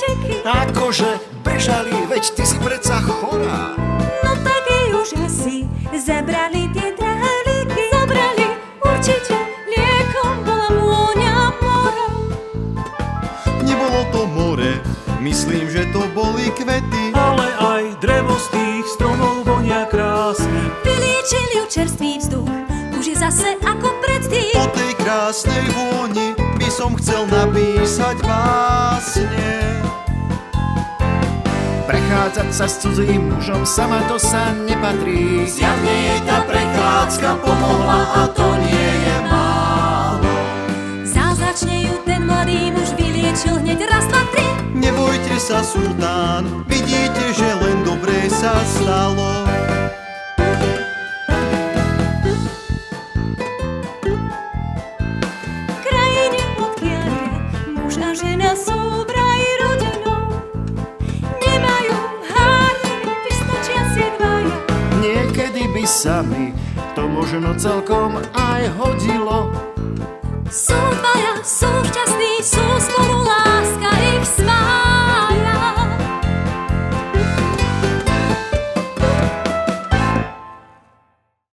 preteky. Akože bežali, veď ty si predsa chorá. No tak jej už asi zabrali tie drahé lieky. Zabrali, určite liekom bola vôňa mora. Nebolo to more, myslím, že to boli kvety. Ale aj drevo z tých stromov vonia krásne. Vyliečil ju čerstvý vzduch, už je zase ako predtým. O tej krásnej vôni by som chcel napísať básne. Prechádzať sa s cudzým mužom, sama to sa nepatrí. Zjavne jej tá prechádzka pomohla a to nie je málo. Zázračne ju ten mladý muž vyliečil hneď raz, dva, tri. Nebojte sa, sultán, vidíte, že len dobre sa stalo. V krajine, odkiaľ je muž a žena sú vraj rodinou. Nemajú háriny, vystačia si dvaja. Niekedy by sa mi to možno celkom aj hodilo. Sú dvaja, sú šťastní, sú spolu